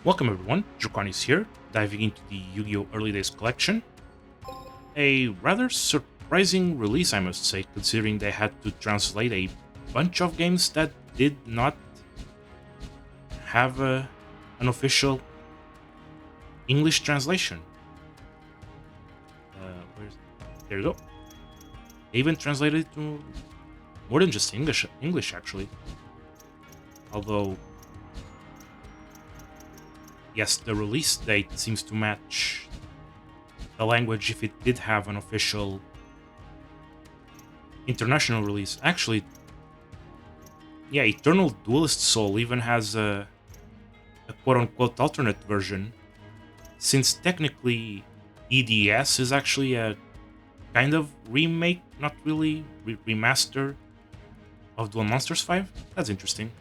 Welcome everyone, Draconi's here, diving into the Yu-Gi-Oh! Early Days collection. A rather surprising release, I must say, considering they had to translate a bunch of games that did not have an official English translation. Where's There you go. They even translated it to more than just English actually. Although, yes, the release date seems to match the language if it did have an official international release. Actually, yeah, Eternal Duelist Soul even has a quote-unquote alternate version, since technically EDS is actually a kind of remake, not really remaster of Duel Monsters 5. That's interesting.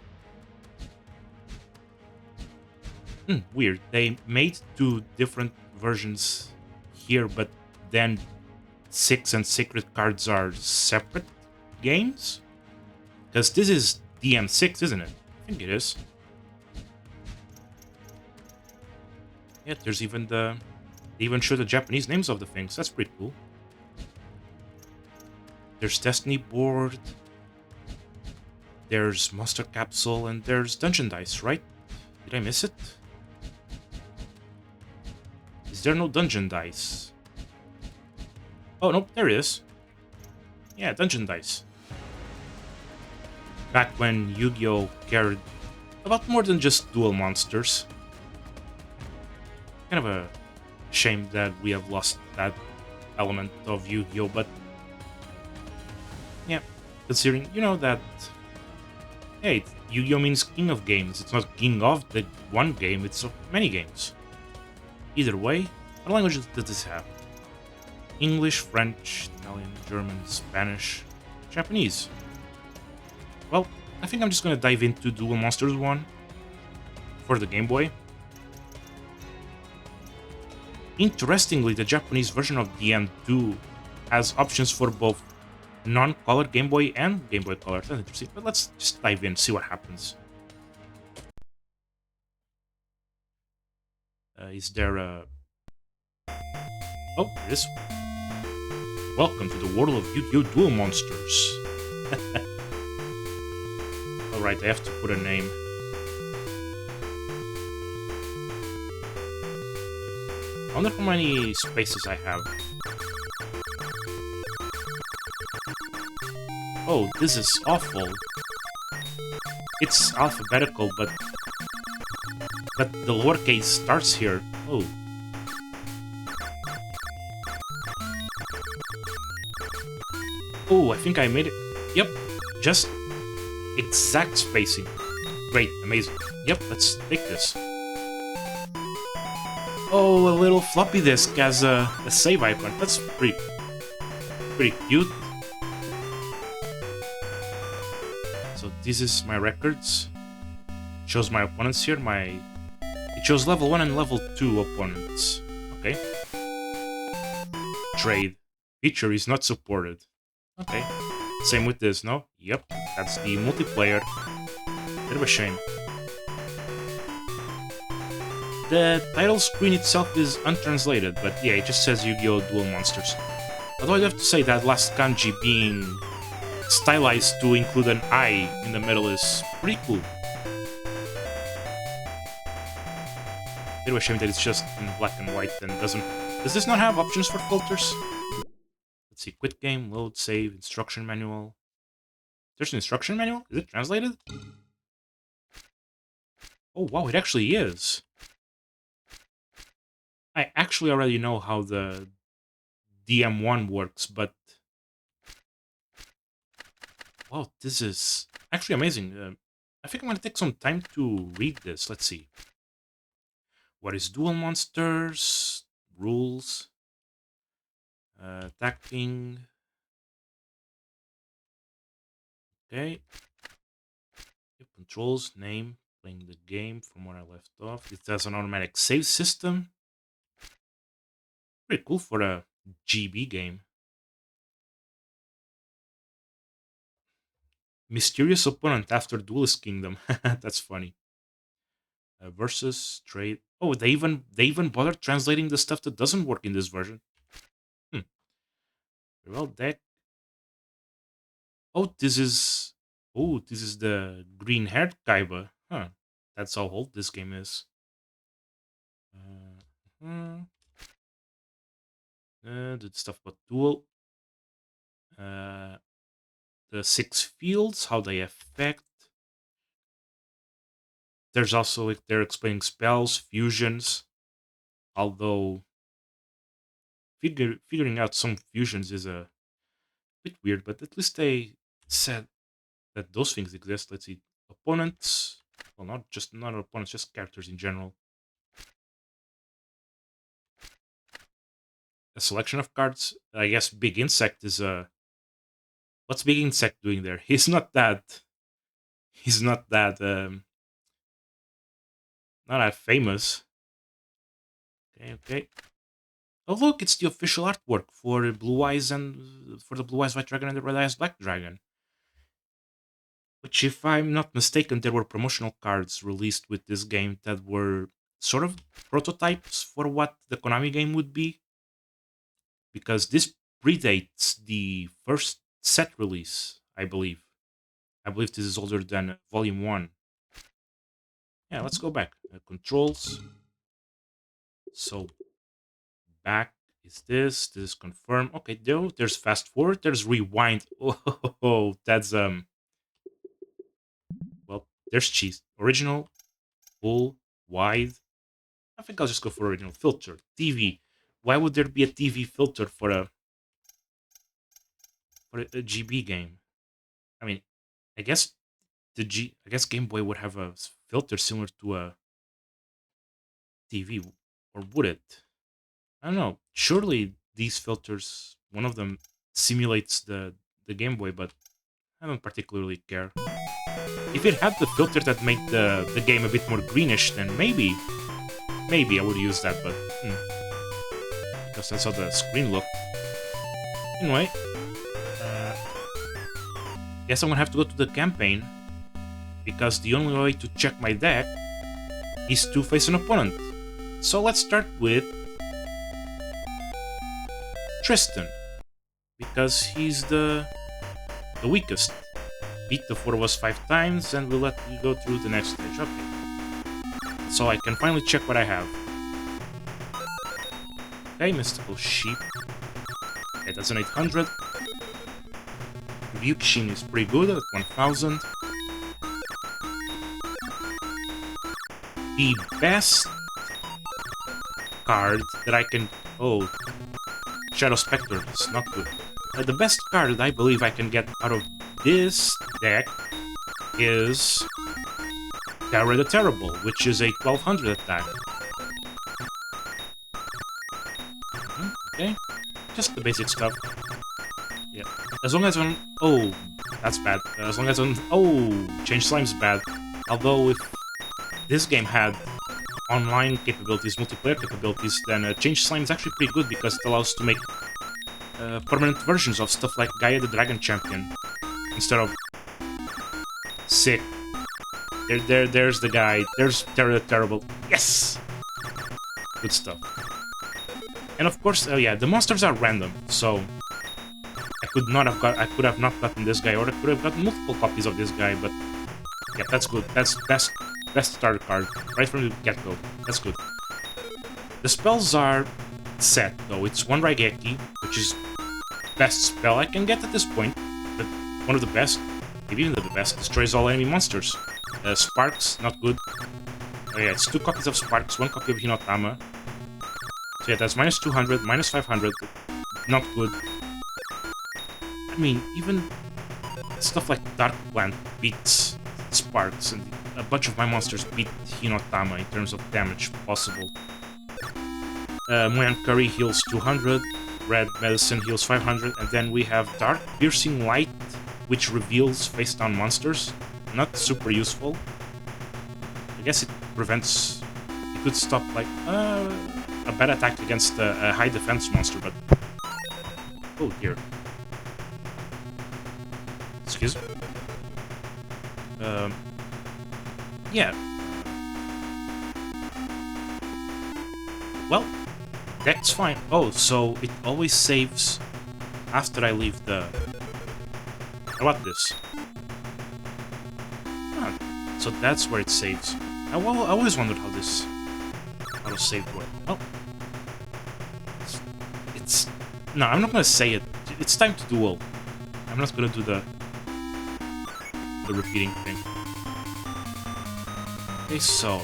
Weird. They made two different versions here, but then 6 and Secret Cards are separate games? Because this is DM6, isn't it? I think it is. Yeah, there's even they even show the Japanese names of the things. That's pretty cool. There's Destiny Board, there's Monster Capsule, and there's Dungeon Dice, right? Did I miss it? Is there no Dungeon Dice? Oh, no, there is. Yeah, Dungeon Dice. Back when Yu-Gi-Oh! Cared about more than just dual monsters. Kind of a shame that we have lost that element of Yu-Gi-Oh! But yeah, considering, that, hey, Yu-Gi-Oh! Means king of games. It's not king of the one game, it's of many games. Either way, what languages does this have? English, French, Italian, German, Spanish, Japanese. Well, I think I'm just gonna dive into Duel Monsters 1 for the Game Boy. Interestingly, the Japanese version of DM2 has options for both non-color Game Boy and Game Boy Color. That's interesting, but let's just dive in, see what happens. Is there a... Oh, it is. Welcome to the world of Yu-Gi-Oh! Duel Monsters. Alright, I have to put a name. I wonder how many spaces I have. Oh, this is awful. It's alphabetical, but the lowercase starts here. Oh. Oh, I think I made it. Yep, just exact spacing. Great, amazing. Yep, let's take this. Oh, a little floppy disk as a save icon. That's pretty cute. So this is my records. Shows my opponents here. It shows level 1 and level 2 opponents. Okay. Trade. Feature is not supported. Okay. Same with this, no? Yep, that's the multiplayer. Bit of a shame. The title screen itself is untranslated, but yeah, it just says Yu-Gi-Oh! Duel Monsters. Although I'd have to say that last kanji being stylized to include an I in the middle is pretty cool. Bit of a shame that it's just in black and white and doesn't... Does this not have options for filters? Let's see, quit game, load, save, instruction manual. There's an instruction manual? Is it translated? Oh wow, it actually is. I actually already know how the DM1 works, but... Wow, this is actually amazing. I think I'm gonna take some time to read this. Let's see. What is Duel Monsters? Rules. Attacking. Okay. Controls, name, playing the game from where I left off. It has an automatic save system. Pretty cool for a GB game. Mysterious opponent after Duelist Kingdom. That's funny. Versus trade. Oh, they even bothered translating the stuff that doesn't work in this version. Hmm. Well, deck. Oh, this is. Oh, this is the green-haired Kaiba. Huh. That's how old this game is. Hmm. The stuff about Duel. Uh, the six fields, how they affect. There's also like they're explaining spells, fusions. Although figuring out some fusions is a bit weird, but at least they said that those things exist. Let's see, opponents. Well, not opponents, just characters in general. A selection of cards. I guess Big Insect is a. What's Big Insect doing there? He's not that. He's not that. Not that famous. Okay, okay. Oh look, it's the official artwork for Blue Eyes and for the Blue Eyes White Dragon and the Red Eyes Black Dragon. Which, if I'm not mistaken, there were promotional cards released with this game that were sort of prototypes for what the Konami game would be, because this predates the first set release, I believe. I believe this is older than Volume 1. Yeah, let's go back. Controls. So, back is this. This is confirm. Okay, there's fast forward. There's rewind. Oh, that's, well, there's cheese. Original, full, wide. I think I'll just go for original filter. TV. Why would there be a TV filter for a GB game? I mean, I guess I guess Game Boy would have a filter similar to a TV, or would it? I don't know. Surely these filters, one of them simulates the Game Boy, but I don't particularly care. If it had the filter that made the game a bit more greenish, then maybe I would use that, but because that's how the screen looked. Anyway, guess I'm gonna have to go to the campaign, because the only way to check my deck is to face an opponent. So let's start with Tristan, because he's the weakest. Beat the four of us 5 times, and we'll let you go through the next stage. Okay. So I can finally check what I have. Okay, Mystical Sheep. Okay, that's an 800. Ryukshin is pretty good at 1000. The best card that I can... Oh, Shadow Spectre is not good. The best card that I believe I can get out of this deck is Terra the Terrible, which is a 1200 attack. Okay, just the basic stuff. Yeah, as long as I'm... Oh, that's bad. As long as I'm... Oh, Change Slime's bad. Although if this game had online capabilities, multiplayer capabilities, then Change Slime is actually pretty good, because it allows to make permanent versions of stuff like Gaia the Dragon Champion instead of... Sick. There's the guy. There's Terra the Terrible. Yes! Good stuff. And of course, yeah, the monsters are random, so I could have not gotten this guy, or I could have gotten multiple copies of this guy, but yeah, that's good. That's best starter card right from the get-go. That's good. The spells are set though. It's one Raigeki, which is best spell I can get at this point, but one of the best, maybe even the best. Destroys all enemy monsters. Sparks, not good. Oh yeah, it's 2 copies of Sparks, 1 copy of Hinotama. So yeah, that's minus 200, minus 500. Not good. I mean, even stuff like Dark Plant beats Sparks, and a bunch of my monsters beat Hinotama in terms of damage possible. Moyan Curry heals 200, Red Medicine heals 500, and then we have Dark Piercing Light, which reveals face-down monsters. Not super useful. I guess it prevents... It could stop, like, a bad attack against a high defense monster, but... Oh dear. Excuse me. Yeah. Well, that's fine. Oh, so it always saves after I leave the... How about this? Ah, so that's where it saves. I always wondered how this auto-save worked. Well, it's... No, I'm not gonna say it. It's time to duel. I'm not gonna do the repeating thing. Okay, so...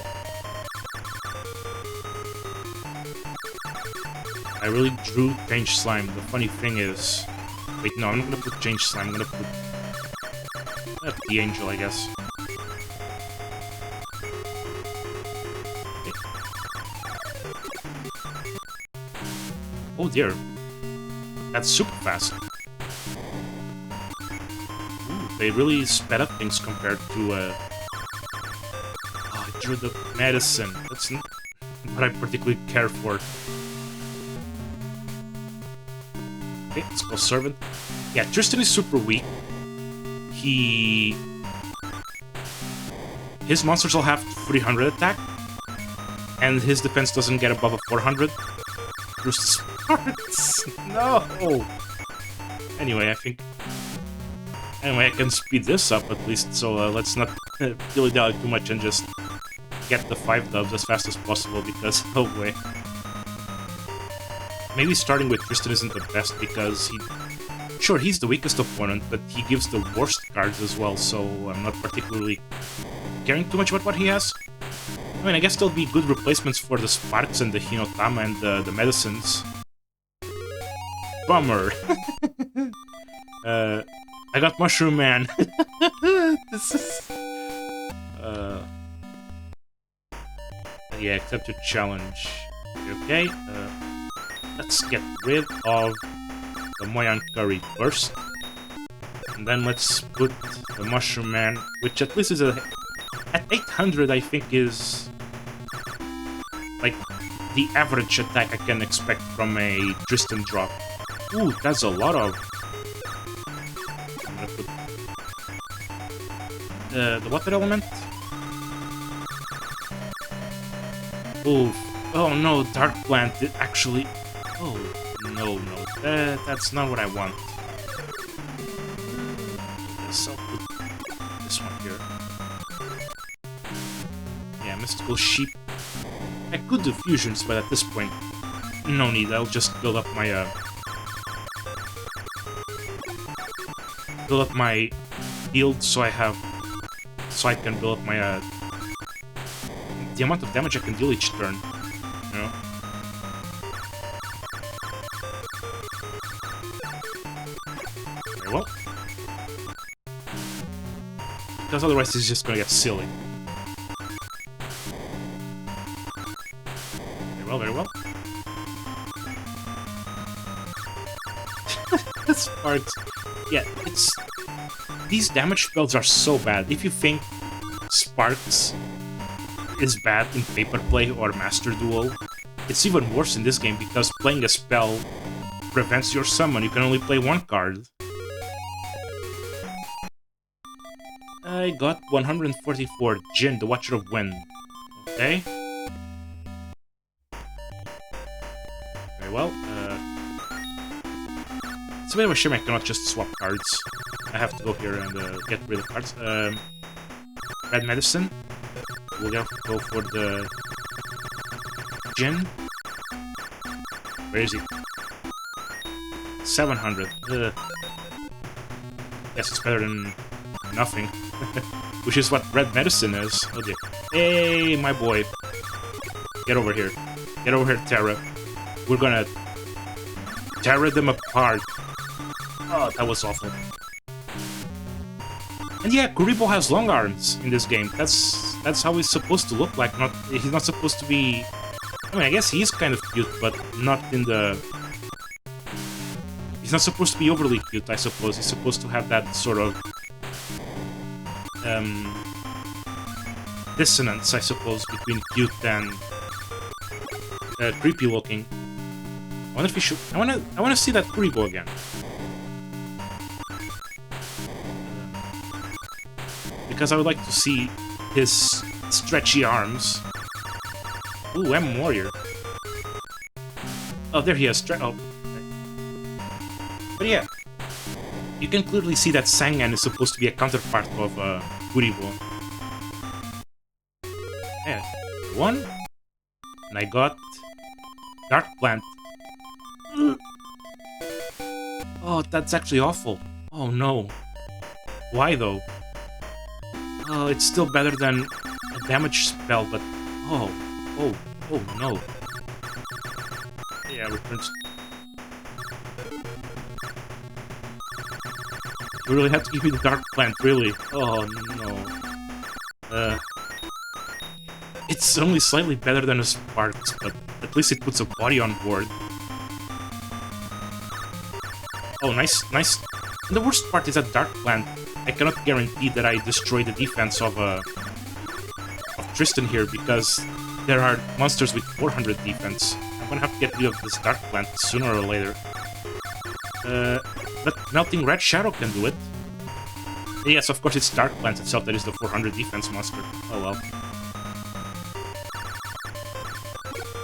I really drew Change Slime. The funny thing is... Wait, no, I'm not gonna put Change Slime. I'm gonna put... the Angel, I guess. Okay. Oh dear. That's super fast. Ooh, they really sped up things compared to, Oh, I drew the medicine. That's not what I particularly care for. Okay, let's go Servant. Yeah, Tristan is super weak. His monsters all have 300 attack, and his defense doesn't get above a 400. Bruce Sparks! No! Anyway, I think... Anyway, I can speed this up at least, so let's not dilly-dally too much and just get the 5 dubs as fast as possible, because, oh way. Maybe starting with Tristan isn't the best because sure, he's the weakest opponent, but he gives the worst cards as well, so I'm not particularly caring too much about what he has. I mean, I guess there'll be good replacements for the Sparks and the Hinotama and the medicines. Bummer. I got Mushroom Man. This is... Yeah, accept your challenge. Okay, let's get rid of the Moyan Curry first. And then let's put the Mushroom Man, which at least is at 800 I think is like the average attack I can expect from a Tristan drop. Ooh, that's a lot of... I'm gonna put the water element. Ooh, oh no, Dark Plant actually... Oh, no, that's not what I want. So I'll put this one here. Yeah, Mystical Sheep. I could do fusions, but at this point, no need. I'll just build up my field so I can build up my the amount of damage I can deal each turn. You know. Very well. Because otherwise it's just gonna get silly. Very well. Sparks. Yeah, it's... These damage spells are so bad. If you think Sparks is bad in Paper Play or Master Duel, it's even worse in this game because playing a spell prevents your summon. You can only play one card. I got 144 Jin, the Watcher of Wind. Okay. Very well. It's a bit of a shame I cannot just swap cards. I have to go here and get rid of cards. Red Medicine. We'll have to go for the Jin. Where is he? 700. Guess it's better than nothing. Which is what Red Medicine is. Oh dear. Hey, my boy. Get over here. Get over here, Terra. We're gonna tear them apart. Oh, that was awful. And yeah, Kuribo has long arms in this game. That's how he's supposed to look like. He's not supposed to be... I mean, I guess he's kind of cute, but not in the... He's not supposed to be overly cute, I suppose. He's supposed to have that sort of... dissonance, I suppose, between cute and... creepy looking. I wonder if he should... I wanna see that Kuribo again. Because I would like to see his stretchy arms. Ooh, M Warrior. Oh, there he is. Oh. But yeah, you can clearly see that Sangan is supposed to be a counterpart of Kuribo. Yeah, one, and I got Dark Plant. Oh, that's actually awful. Oh no. Why though? Oh, it's still better than a damage spell, but oh no. Yeah, returns. You really have to give me the Dark Plant, really? Oh no. It's only slightly better than a Sparks, but at least it puts a body on board. Oh, nice. And the worst part is that Dark Plant, I cannot guarantee that I destroy the defense of Tristan here, because there are monsters with 400 defense. I'm gonna have to get rid of this Dark Plant sooner or later. But Melting Red Shadow can do it. Yes, of course it's Dark Plant itself that is the 400 defense monster. Oh well.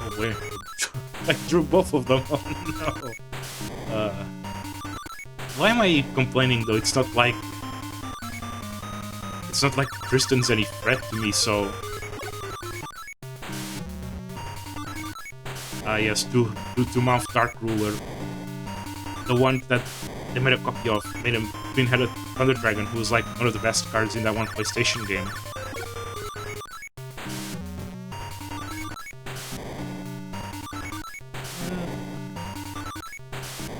Oh wait. I drew both of them. Oh no. Why am I complaining though? It's not like Tristan's any threat to me, so... yes, to Mouth Dark Ruler. The one that they made a copy of, made him Twin-Headed Thunder Dragon, who was like one of the best cards in that one PlayStation game.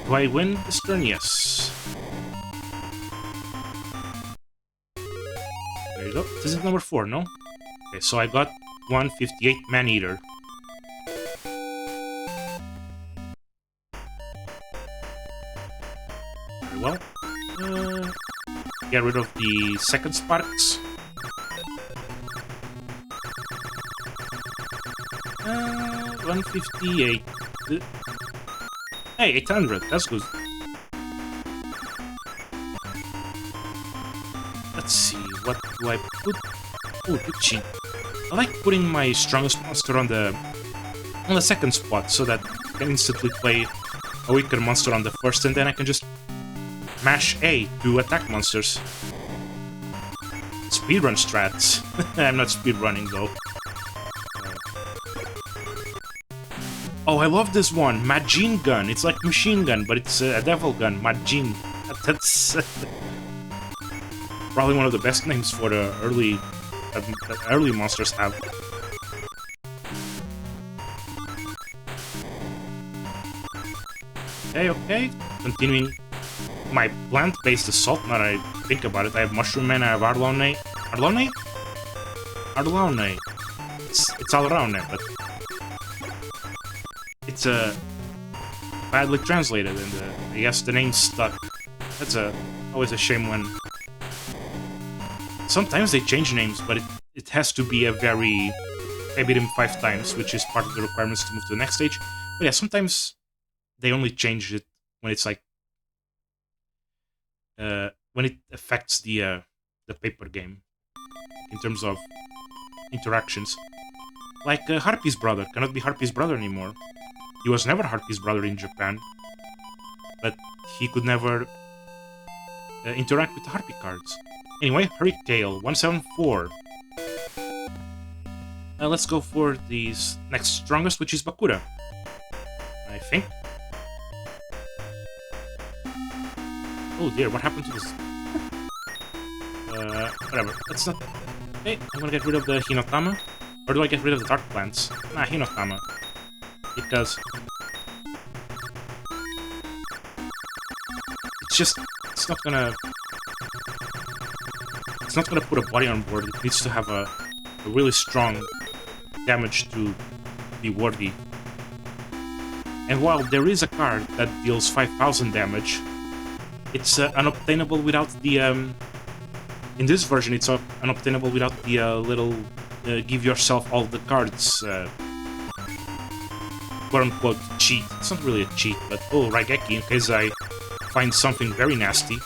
Do I win this turn? Yes. There you go. This is number 4, no? Okay, so I got 158 Man-Eater. Very well. Get rid of the second Sparks. 158. Hey, 800. That's good. Let's see. What do I put? Oh, good cheat. I like putting my strongest monster on the second spot so that I can instantly play a weaker monster on the first, and then I can just mash A to attack monsters. Speedrun strats. I'm not speedrunning though. Oh, I love this one, Machine Gun. It's like machine gun, but it's a devil gun, Machine. That's probably one of the best names for the early monsters have. Okay. Continuing my plant-based assault, now that I think about it. I have Mushroom Man, I have Arlone. Arlone? Arlone. It's Alraune, but... It's badly translated, and I guess the name stuck. That's always a shame when... Sometimes they change names, but it has to be a very... I beat him 5 times, which is part of the requirements to move to the next stage. But yeah, sometimes they only change it when it's like... when it affects the paper game. In terms of interactions. Like Harpy's brother cannot be Harpy's brother anymore. He was never Harpy's brother in Japan, but he could never interact with the Harpy cards. Anyway, Hurricane 174. Let's go for the next strongest, which is Bakura, I think. Oh dear, what happened to this? Whatever, let's not... Hey, I'm gonna get rid of the Hinotama. Or do I get rid of the Dark Plants? Nah, Hinotama. Because it's not gonna put a body on board. It needs to have a really strong damage to be worthy. And while there is a card that deals 5,000 damage, it's unobtainable without the in this version it's unobtainable without the little give yourself all the cards quote-unquote cheat. It's not really a cheat, but oh, Raigeki, in case I find something very nasty.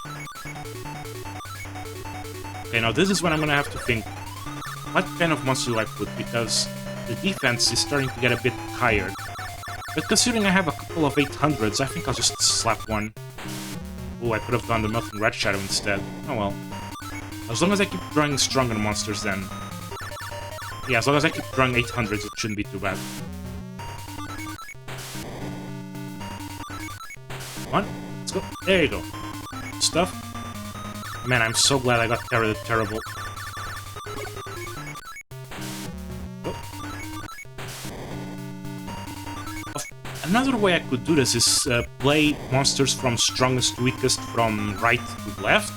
Okay, now this is when I'm gonna have to think, what kind of monster do I put, because the defense is starting to get a bit higher. But considering I have a couple of 800s, I think I'll just slap one. Oh, I could have done the Melting Red Shadow instead. Oh well. As long as I keep drawing stronger monsters, then... Yeah, as long as I keep drawing 800s, it shouldn't be too bad. Come on, let's go. There you go. Stuff. Man, I'm so glad I got Terror the Terrible. Go. Another way I could do this is play monsters from strongest to weakest from right to left.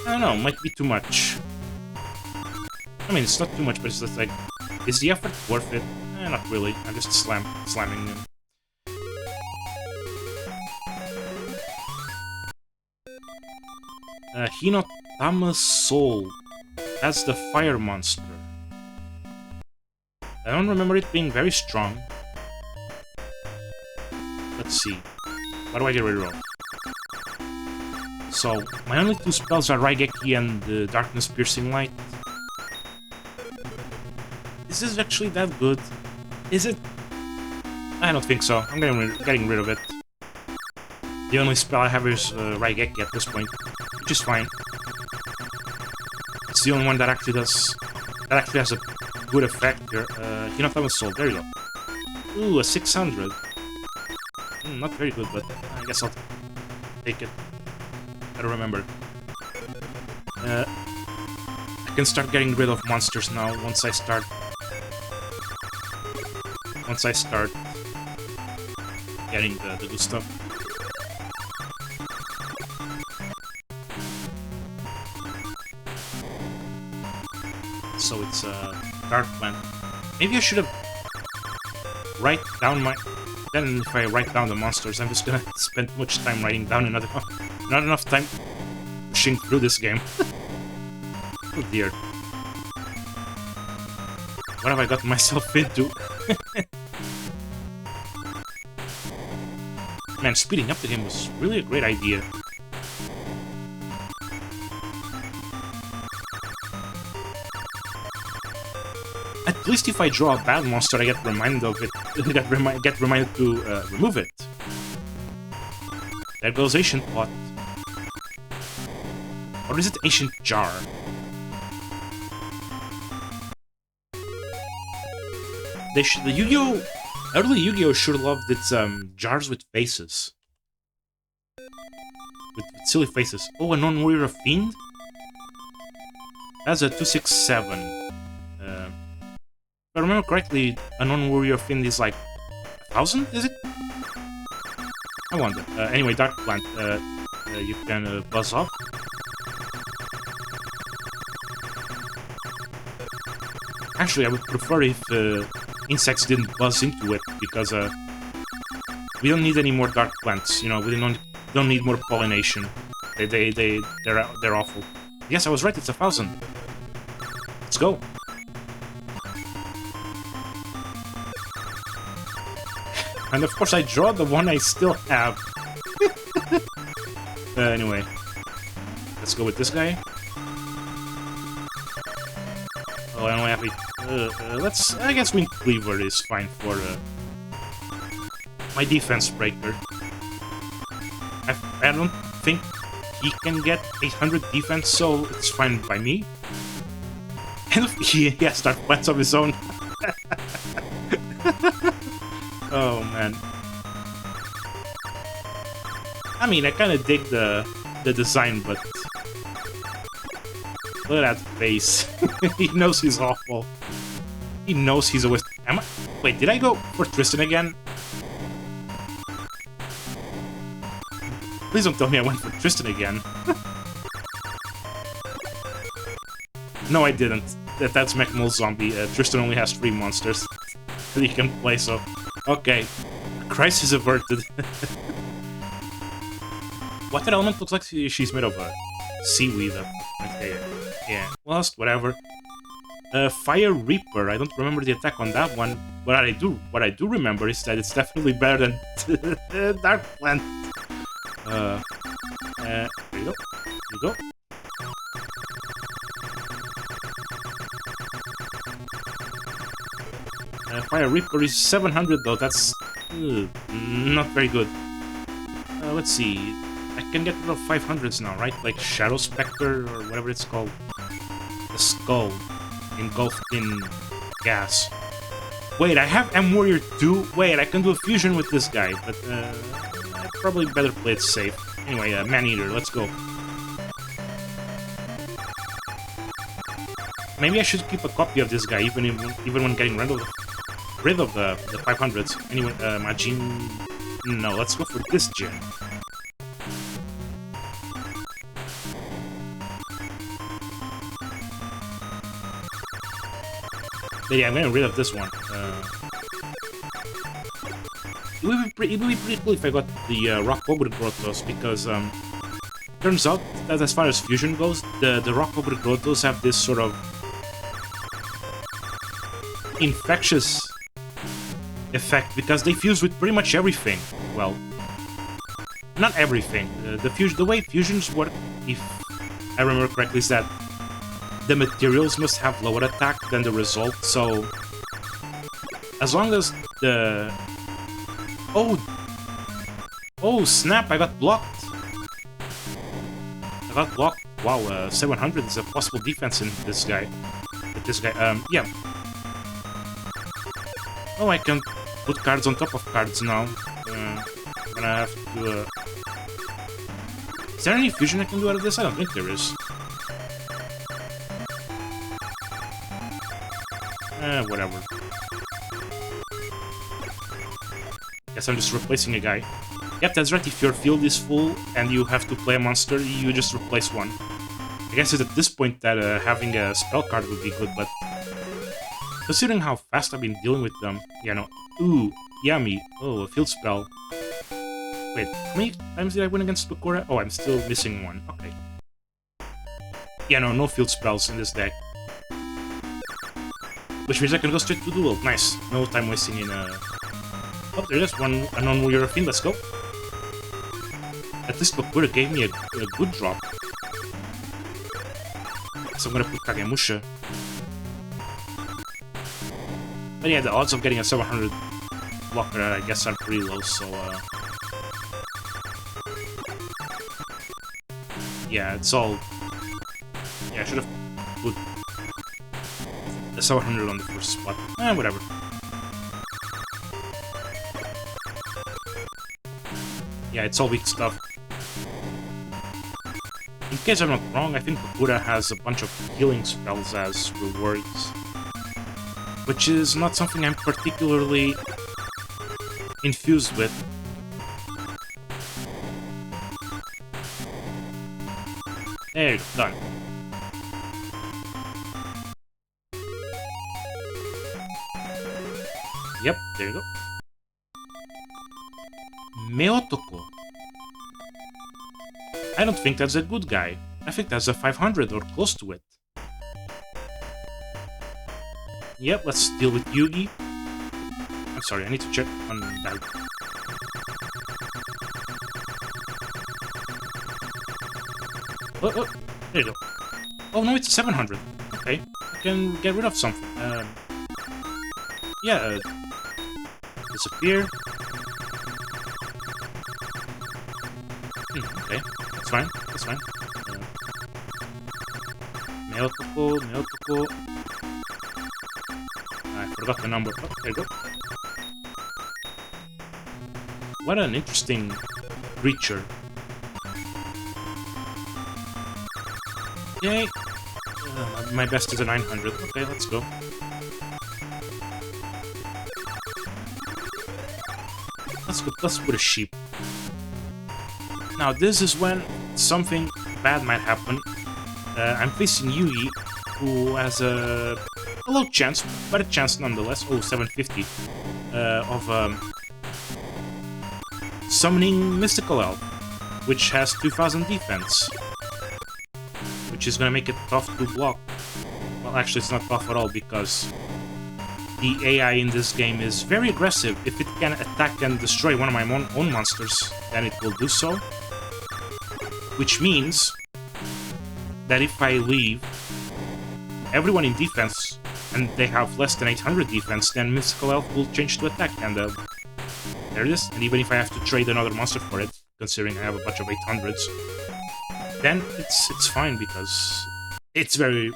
I don't know, might be too much. I mean, it's not too much, but it's just like, is the effort worth it? Not really. I'm just slamming them. Hinotama's Soul. That's the fire monster. I don't remember it being very strong. Let's see. What do I get rid of? So, my only two spells are Raigeki and the Darkness Piercing Light. Is this actually that good? Is it? I don't think so. I'm getting rid of it. The only spell I have is Raigeki at this point, which is fine. It's the only one that actually does... that actually has a good effect here. Hinotama's Soul, there you go. Ooh, a 600. Not very good, but I guess I'll take it. Gotta remember. I can start getting rid of monsters now once I start getting the good stuff. So it's Dark Plant. Maybe I should have write down my... Then if I write down the monsters, I'm just gonna spend too much time writing down another... Not enough time pushing through this game. Oh dear. What have I gotten myself into? Man, speeding up the game was really a great idea. At least if I draw a bad monster, I get reminded of it. get reminded to remove it. There goes Ancient Pot. Or is it Ancient Jar? The Yu-Gi-Oh! Early Yu-Gi-Oh! Sure loved its jars with faces. With silly faces. Oh, a non-warrior fiend? That's a 267. If I remember correctly, a non-warrior fiend is like 1,000, is it? I wonder. Anyway, Dark Plant, you can buzz off. Actually, I would prefer if insects didn't buzz into it, because we don't need any more Dark Plants. You know, we don't need more pollination. They're awful. Yes, I was right. It's 1,000. Let's go. And of course I draw the one I still have. Anyway. Let's go with this guy. Oh, I only have it. I guess Wind Cleaver is fine for my defense breaker. I don't think he can get 800 defense, so it's fine by me. And he has Dark Plants of his own. Oh man. I mean, I kind of dig the design, but look at that face. He knows he's awful. He knows he's a waste. Wait, did I go for Tristan again? Please don't tell me I went for Tristan again. No, I didn't. That's Mechmol Zombie. Tristan only has 3 monsters that he can play, so... Okay. Crisis averted. What that element looks like she's made of? Seaweed. Okay. Yeah. Lost, whatever. Fire Reaper. I don't remember the attack on that one. What I do remember is that it's definitely better than Dark Plant. There you go. There you go. Fire Reaper is 700 though, that's not very good. Let's see, I can get rid of 500s now, right? Like Shadow Spectre or whatever it's called. The skull engulfed in gas. Wait, I have M-Warrior 2? Wait, I can do a fusion with this guy, but I'd probably better play it safe. Anyway, Man-Eater, let's go. Maybe I should keep a copy of this guy, even when getting rid of the 500s. Anyway, Majin... No, let's go for this gen. But yeah, I'm getting rid of this one. It would be pretty cool if I got the Rock Ogre Grottos, because turns out that as far as fusion goes, the Rock Ogre Grottos have this sort of infectious effect, because they fuse with pretty much everything. Well, not everything. The way fusions work, if I remember correctly, is that the materials must have lower attack than the result, so as long as the... Oh snap, I got blocked! I got blocked. Wow, 700 is a possible defense in this guy. With this guy, yeah. Oh, I can put cards on top of cards now. I'm gonna have to... Is there any fusion I can do out of this? I don't think there is. Whatever. Guess I'm just replacing a guy. Yep, that's right, if your field is full and you have to play a monster, you just replace one. I guess it's at this point that having a spell card would be good, but... Considering how fast I've been dealing with them, yeah, no. Ooh, yummy. Oh, a field spell. Wait, how many times did I win against Bakura? Oh, I'm still missing one. Okay. Yeah, no field spells in this deck. Which means I can go straight to Duel. Nice. No time wasting in Oh, there's one unknown warrior of let's go. At least Bakura gave me a good drop. So I'm gonna put Kagemusha. But yeah, the odds of getting a 700 blocker, I guess, are pretty low, so yeah, it's all... Yeah, I should have put the 700 on the first spot. Whatever. Yeah, it's all weak stuff. In case I'm not wrong, I think Bakura has a bunch of healing spells as rewards. Which is not something I'm particularly infused with. There you go, done. Yep, there you go. Meotoko. I don't think that's a good guy. I think that's a 500 or close to it. Yep, let's deal with Yugi. I'm sorry, I need to check on that. Oh, there you go. Oh no, it's a 700. Okay, I can get rid of something. Yeah, disappear. Okay, that's fine, that's fine. Meotoko. I forgot the number. Oh, there you go. What an interesting creature. Yay! My best is a 900. Okay, let's go. Let's put a sheep. Now, this is when something bad might happen. I'm facing Yugi, who has a low chance, but a chance nonetheless. Oh, 750 of summoning Mystical Elf, which has 2000 defense, which is gonna make it tough to block. Well, actually, it's not tough at all because the AI in this game is very aggressive. If it can attack and destroy one of my own monsters, then it will do so. Which means that if I leave everyone in defense and they have less than 800 defense, then Mystical Elf will change to attack, and there it is. And even if I have to trade another monster for it, considering I have a bunch of 800s, then it's fine, because it's very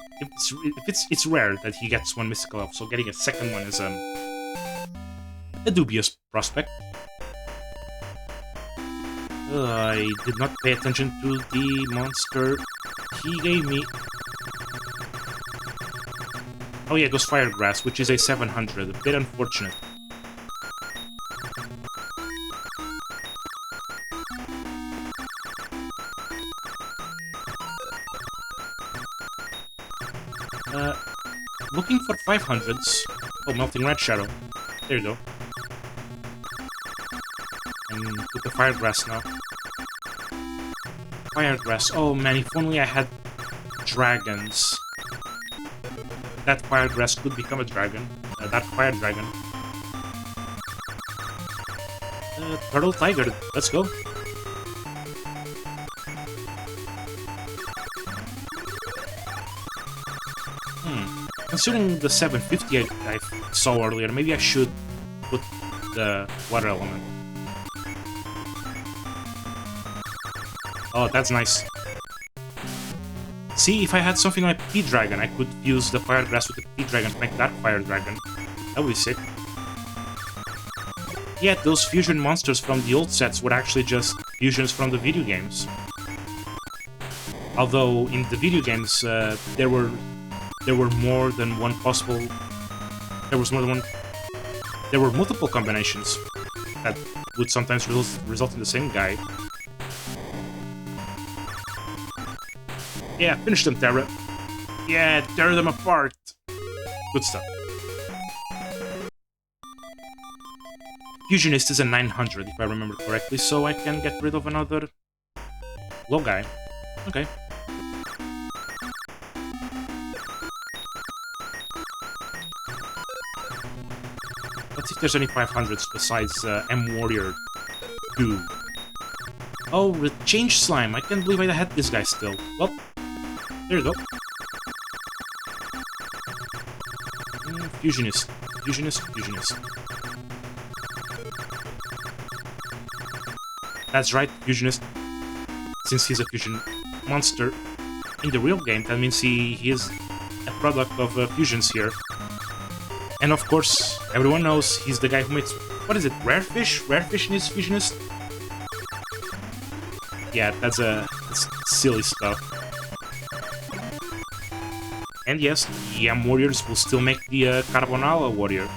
it's rare that he gets one Mystical Elf, so getting a second one is a dubious prospect. I did not pay attention to the monster he gave me. Oh yeah, it goes Firegrass, which is a 700, a bit unfortunate. Looking for 500s. Oh, Melting Red Shadow. There you go. And put the Firegrass now. Firegrass. Oh man, if only I had dragons. That Firegrass could become a dragon. That Fire Dragon. Turtle Tiger. Let's go. Considering the 750 I saw earlier, maybe I should put the water element. Oh, that's nice. See, if I had something like P-Dragon, I could use the Firegrass with the P-Dragon to make that Fire Dragon. That would be sick. Yet, those fusion monsters from the old sets were actually just fusions from the video games. Although, in the video games, there were more than one possible... There were multiple combinations that would sometimes result in the same guy. Yeah, finish them, Terra. Yeah, tear them apart. Good stuff. Fusionist is a 900, if I remember correctly, so I can get rid of another low guy. Okay. Let's see if there's any 500s besides M-Warrior 2. Oh, the Change Slime. I can't believe I had this guy still. Well, there you go. Fusionist. Fusionist. Fusionist. That's right, Fusionist. Since he's a fusion monster in the real game, that means he is a product of fusions here. And of course, everyone knows he's the guy who makes... What is it? Rare Fish? Rare Fish in his Fusionist? Yeah, that's silly stuff. And yes, the M-Warriors will still make the Carbonala Warrior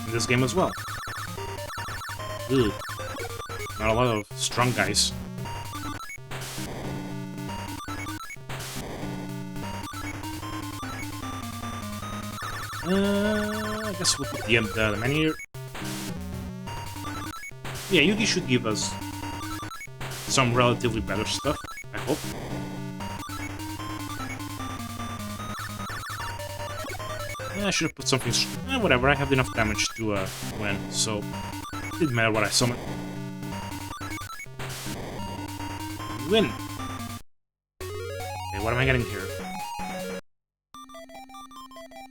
in this game as well. Ugh. Not a lot of strong guys. I guess we'll put the man here. Yeah, Yugi should give us some relatively better stuff, I hope. Yeah, I should have put something... whatever, I have enough damage to win, so it didn't matter what I summoned. Win! Okay, what am I getting here?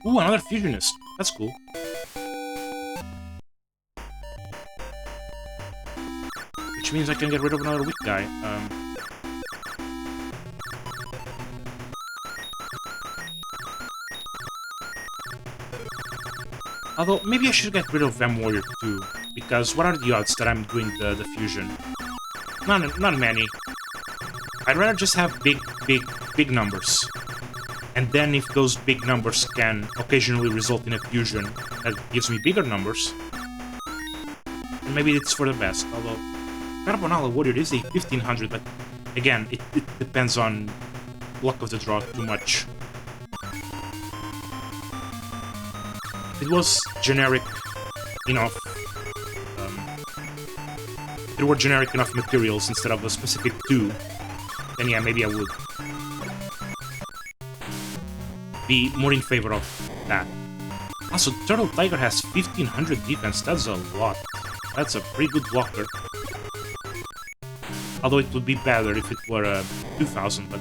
Ooh, another Fusionist. That's cool. Which means I can get rid of another weak guy. Although, maybe I should get rid of M-Warrior too, because what are the odds that I'm doing the fusion? Not many. I'd rather just have big numbers. And then if those big numbers can occasionally result in a fusion that gives me bigger numbers, then maybe it's for the best. Although, Carbonala Warrior is a 1500, but again, it depends on luck of the draw too much. If it was generic enough, if there were generic enough materials instead of a specific 2, then yeah, maybe I would be more in favor of that. Also, Turtle Tiger has 1500 defense, that's a lot. That's a pretty good blocker. Although it would be better if it were 2000, but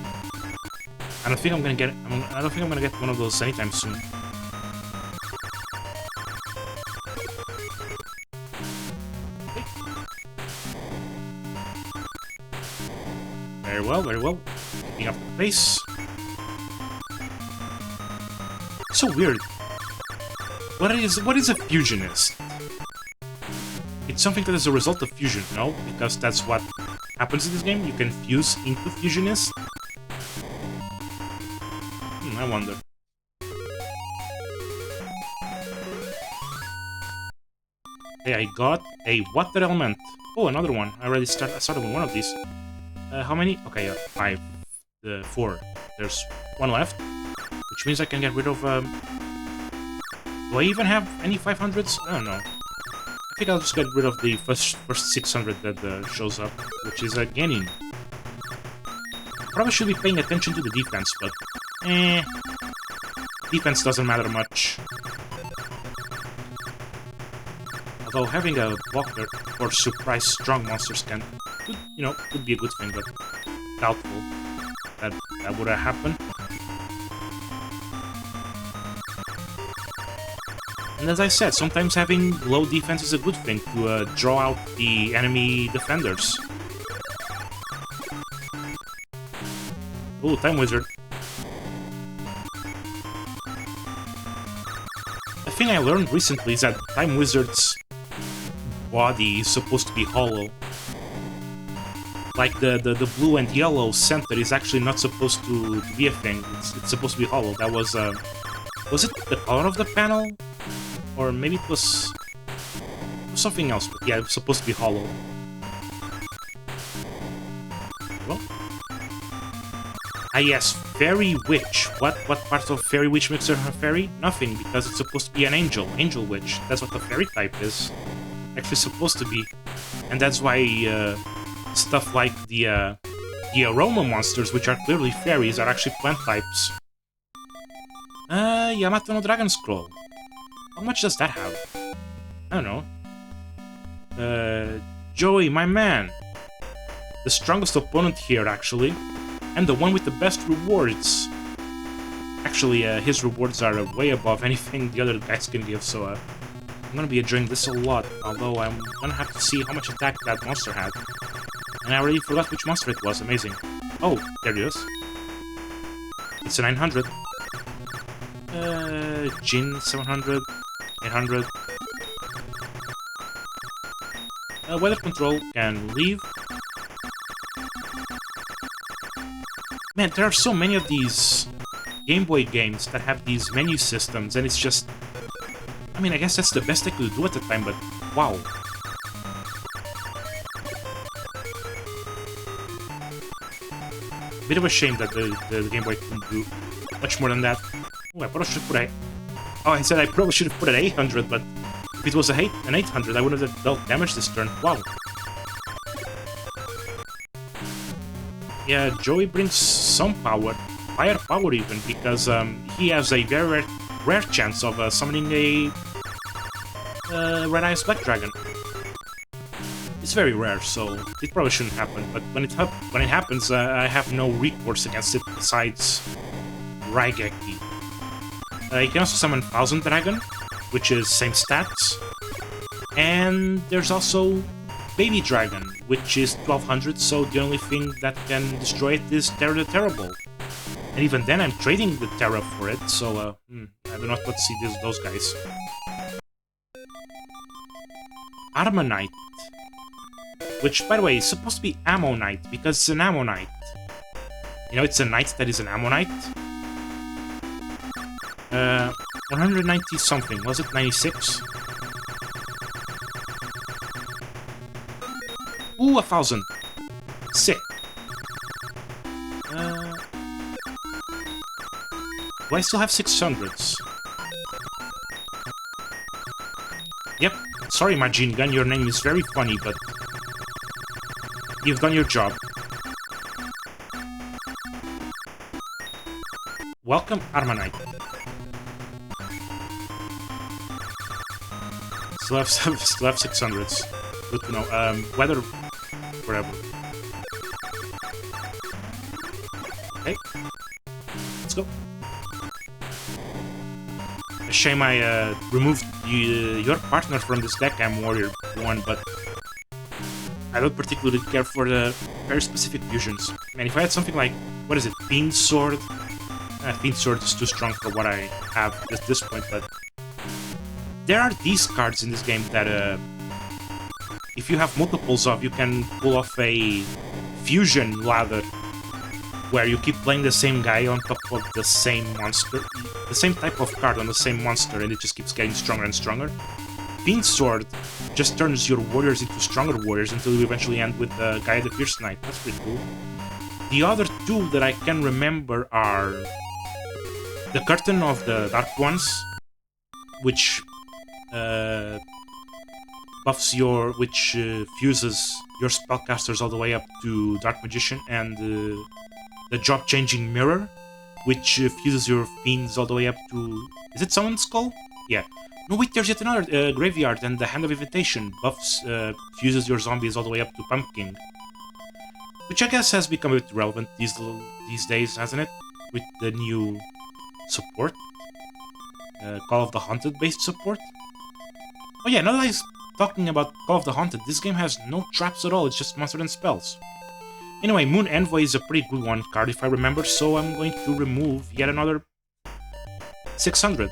I don't think I'm gonna get. I don't think I'm gonna get one of those anytime soon. Very well, very well. Picking up the pace. So weird. What is a fusionist? It's something that is a result of fusion, no? Because that's what happens in this game. You can fuse into fusionists. I wonder. Hey, I got a water element. Oh, another one. I started with one of these. How many? Okay, 5. 4. There's one left. Which means I can get rid of... Do I even have any 500s? I don't know. I think I'll just get rid of the first 600 that shows up, which is gaining. Probably should be paying attention to the defense, but... Defense doesn't matter much. Although having a blocker for surprise strong monsters could be a good thing, but doubtful that would have happened. And as I said, sometimes having low defense is a good thing to draw out the enemy defenders. Ooh, Time Wizard. The thing I learned recently is that Time Wizard's body is supposed to be hollow. Like the blue and yellow center is actually not supposed to be a thing. It's supposed to be hollow. That was it the color of the panel? Or maybe it was something else, but yeah, it was supposed to be hollow. Well. Ah yes, Fairy Witch. What part of Fairy Witch makes her a fairy? Nothing, because it's supposed to be an angel. Angel Witch. That's what the fairy type is. Actually supposed to be. And that's why stuff like the aroma monsters, which are clearly fairies, are actually plant types. Yamato no Dragon Scroll. How much does that have? I don't know. Joey, my man. The strongest opponent here, actually. And the one with the best rewards. Actually, his rewards are way above anything the other guys can give, so I'm gonna be enjoying this a lot. Although I'm gonna have to see how much attack that monster had. And I already forgot which monster it was. Amazing. Oh, there it is. It's a 900. Jin 700. 800. Weather control can leave. Man, there are so many of these Game Boy games that have these menu systems, and it's just... I mean, I guess that's the best I could do at the time, but wow. Bit of a shame that the Game Boy couldn't do much more than that. Oh, I probably should put a... Oh, I said I probably should have put an 800, but if it was an 800, I would have dealt damage this turn. Wow. Yeah, Joey brings some power. Firepower even, because he has a very rare chance of summoning a Red Eyes Black Dragon. It's very rare, so it probably shouldn't happen, but when it happens, I have no recourse against it besides Raigeki. You can also summon Thousand Dragon, which is same stats. And there's also Baby Dragon, which is 1200, so the only thing that can destroy it is Terra the Terrible. And even then I'm trading the Terra for it, so I do not want to see those guys. Armanite. Which, by the way, is supposed to be Ammonite, because it's an Ammonite. You know, it's a knight that is an Ammonite. 190 something, was it 96? Ooh, 1000. Sick. Do I still have 600s? Yep. Sorry, Machine Gun, your name is very funny, but you've done your job. Welcome, Armanite. Still have 600s. Good to know. Weather... Whatever. Okay. shame I removed your partner from this deck. I'm Warrior 1, but I don't particularly care for the very specific fusions. Man, if I had something like, what is it, Fiend Sword? Fiend Sword is too strong for what I have at this point, but there are these cards in this game that, if you have multiples of, you can pull off a fusion ladder where you keep playing the same guy on top of the same monster, the same type of card on the same monster, and it just keeps getting stronger and stronger. Fiend Sword just turns your warriors into stronger warriors until you eventually end with the guy the Fierce Knight. That's pretty cool. The other two that I can remember are the Curtain of the Dark Ones, which buffs your, fuses your spellcasters all the way up to Dark Magician, and the Job-Changing Mirror, which fuses your fiends all the way up to... Is it Summoned Skull? Yeah. No, wait, there's yet another Graveyard, and the Hand of Invitation buffs, fuses your zombies all the way up to Pumpkin. Which I guess has become a bit relevant these days, hasn't it? With the new support. Call of the Haunted-based support. Oh yeah, now that I'm talking about Call of the Haunted, this game has no traps at all, it's just monster and spells. Anyway, Moon Envoy is a pretty good one card if I remember, so I'm going to remove yet another 600.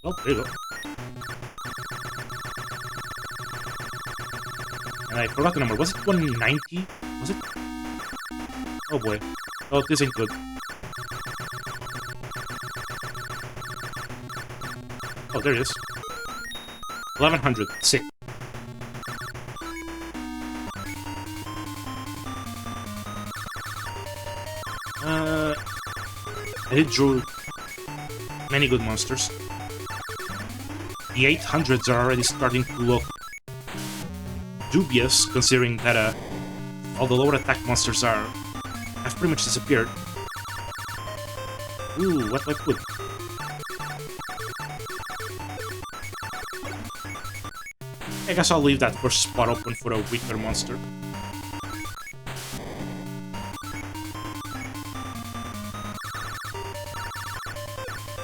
Oh, there you go. And I forgot the number. Was it 190? Was it? Oh boy. Oh, this ain't good. Oh, there it is. 1100. Sick. I did draw many good monsters. The 800s are already starting to look dubious, considering that all the lower attack monsters have pretty much disappeared. Ooh, what do I put? I guess I'll leave that first spot open for a weaker monster.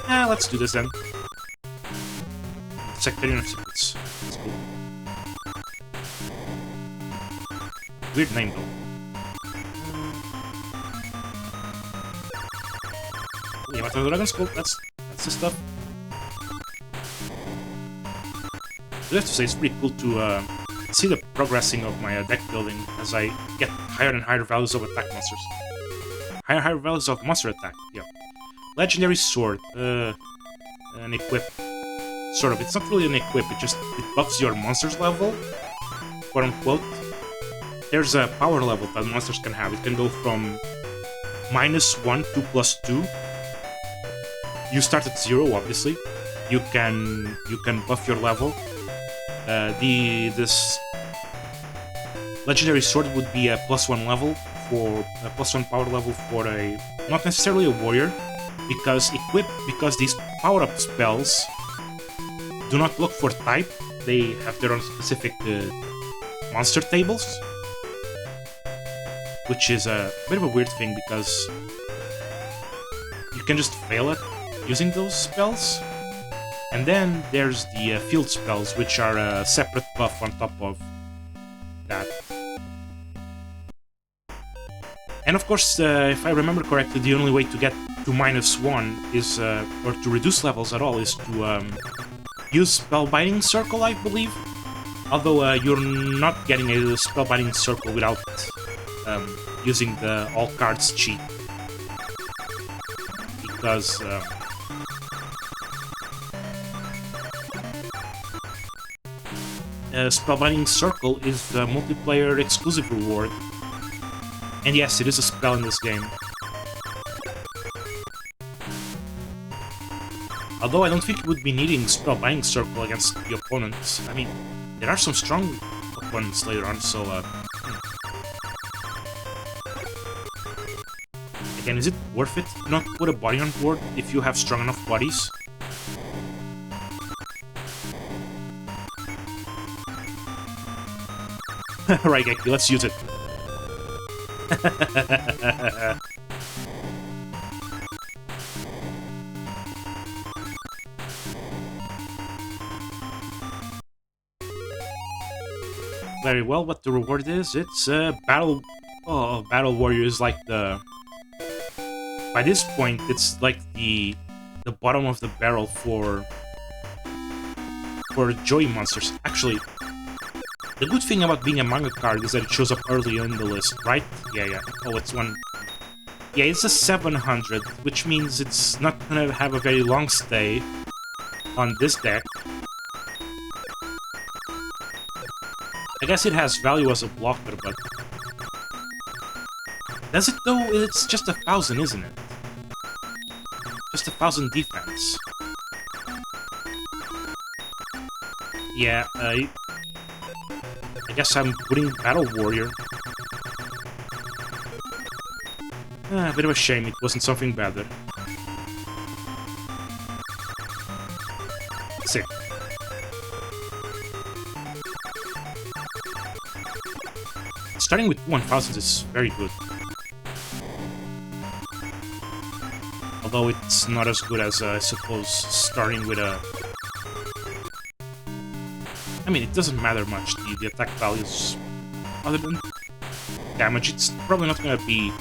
Let's do this then. Sectarian of Secrets. That's cool. Weird name though. Yeah, but the Dragon Skull, that's the stuff. I have to say, it's pretty cool to see the progressing of my deck building as I get higher and higher values of attack monsters. Higher and higher values of monster attack, yeah. Legendary Sword, an equip. Sort of, it's not really an equip, it buffs your monster's level, quote unquote. There's a power level that monsters can have. It can go from -1 to +2. You start at 0, obviously. You can buff your level. This Legendary Sword would be a +1 level for a +1 power level for a not necessarily a warrior, because these power-up spells do not look for type. They have their own specific monster tables, which is a bit of a weird thing because you can just fail at using those spells. And then there's the field spells, which are a separate buff on top of that. And of course, if I remember correctly, the only way to get to -1 is, or to reduce levels at all, is to use Spellbinding Circle, I believe. Although you're not getting a Spellbinding Circle without using the all cards cheat. Because Spellbinding Circle is the multiplayer exclusive reward. And yes, it is a spell in this game. Although I don't think you would be needing Spellbinding Circle against the opponents. I mean, there are some strong opponents later on, so... Again, is it worth it to not put a body on board if you have strong enough bodies? Right, Geki, let's use it. Very well, what the reward is? It's battle. Oh, battle warrior is like the. By this point, it's like the bottom of the barrel for joy monsters. Actually, the good thing about being a manga card is that it shows up early in the list, right? Yeah, yeah. Oh, it's one. Yeah, it's a 700, which means it's not gonna have a very long stay on this deck. I guess it has value as a blocker, but... Does it though? It's just 1,000, isn't it? Just 1,000 defense. Yeah, I guess I'm putting Battle Warrior. A bit of a shame it wasn't something better. Sick. Starting with 1,000 is very good. Although it's not as good as, I suppose, starting with a... I mean, it doesn't matter much, the attack values. Other than damage, it's probably not gonna be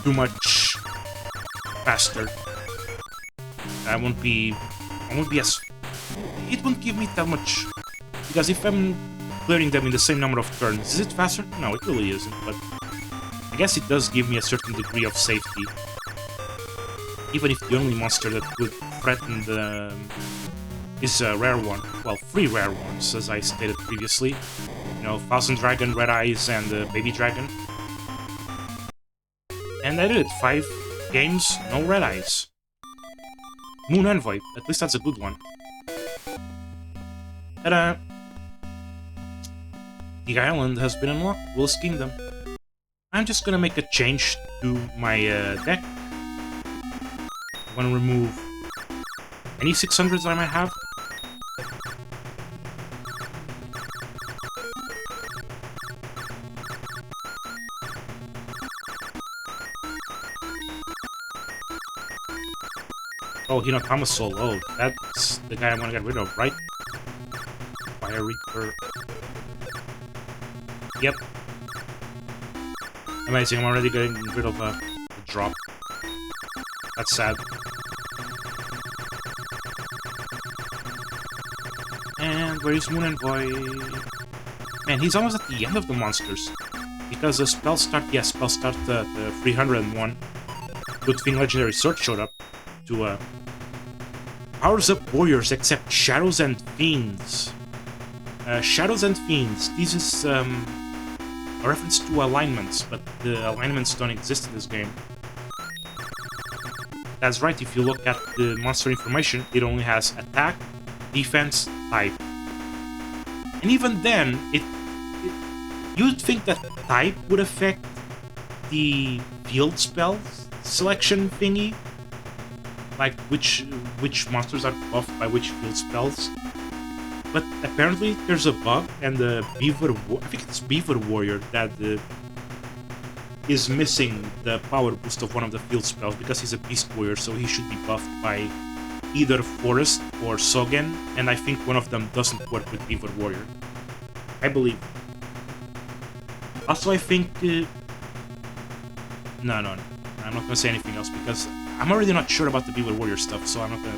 too much faster. I won't be as... It won't give me that much... Because if I'm clearing them in the same number of turns, is it faster? No, it really isn't, but... I guess it does give me a certain degree of safety. Even if the only monster that could threaten the... is a rare one. Well, 3 rare ones, as I stated previously. You know, Thousand Dragon, Red Eyes, and Baby Dragon. And I did it. 5 games, no Red Eyes. Moon Envoy, at least that's a good one. Ta-da! The island has been unlocked, Duelist Kingdom. I'm just gonna make a change to my deck. I'm gonna remove any 600s I might have. Oh, Hinokama Soul. Oh, that's the guy I want to get rid of, right? Fire Reaper. Yep. Amazing, I'm already getting rid of a drop. That's sad. And where is Moon Envoy? Man, he's almost at the end of the monsters. Because the spell start, yes, spell start the 301. Good thing Legendary Sword showed up to powers up warriors except Shadows and Fiends. Shadows and Fiends. This is a reference to alignments, but the alignments don't exist in this game. That's right, if you look at the monster information, it only has attack, defense, type. And even then, you'd think that type would affect the field spells selection thingy, like which monsters are buffed by which field spells. But apparently there's a bug, and the I think it's Beaver Warrior that is missing the power boost of one of the field spells because he's a Beast Warrior, so he should be buffed by either Forest or Sogen, and I think one of them doesn't work with Beaver Warrior. I believe. Also, I think... No, I'm not gonna say anything else because I'm already not sure about the Beaver Warrior stuff, so I'm not gonna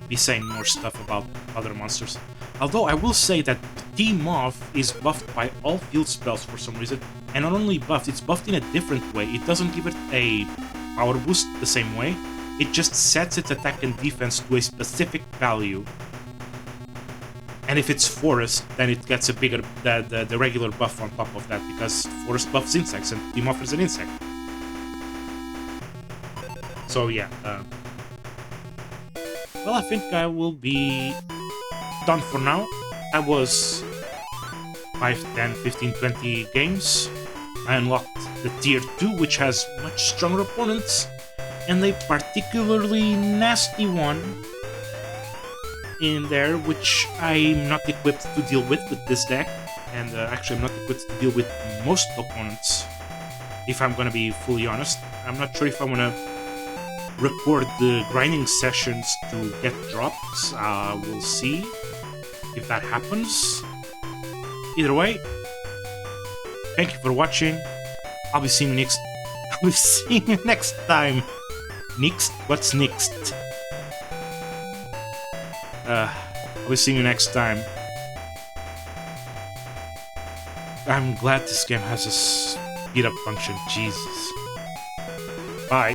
be saying more stuff about other monsters. Although I will say that T-Moth is buffed by all field spells for some reason, and not only buffed, it's buffed in a different way. It doesn't give it a power boost the same way, it just sets its attack and defense to a specific value. And if it's Forest, then it gets a bigger, the regular buff on top of that, because Forest buffs insects, and T-Moth is an insect. So yeah, well, I think I will be done for now. That was 5, 10, 15, 20 games. I unlocked the Tier 2, which has much stronger opponents, and a particularly nasty one in there, which I'm not equipped to deal with this deck, and actually I'm not equipped to deal with most opponents. if I'm gonna be fully honest. I'm not sure if I'm gonna record the grinding sessions to get drops. We'll see if that happens. Either way, thank you for watching. I'll be seeing you next. I'll be seeing you next time. Next? What's next? I'll be seeing you next time. I'm glad this game has a speed up function. Jesus.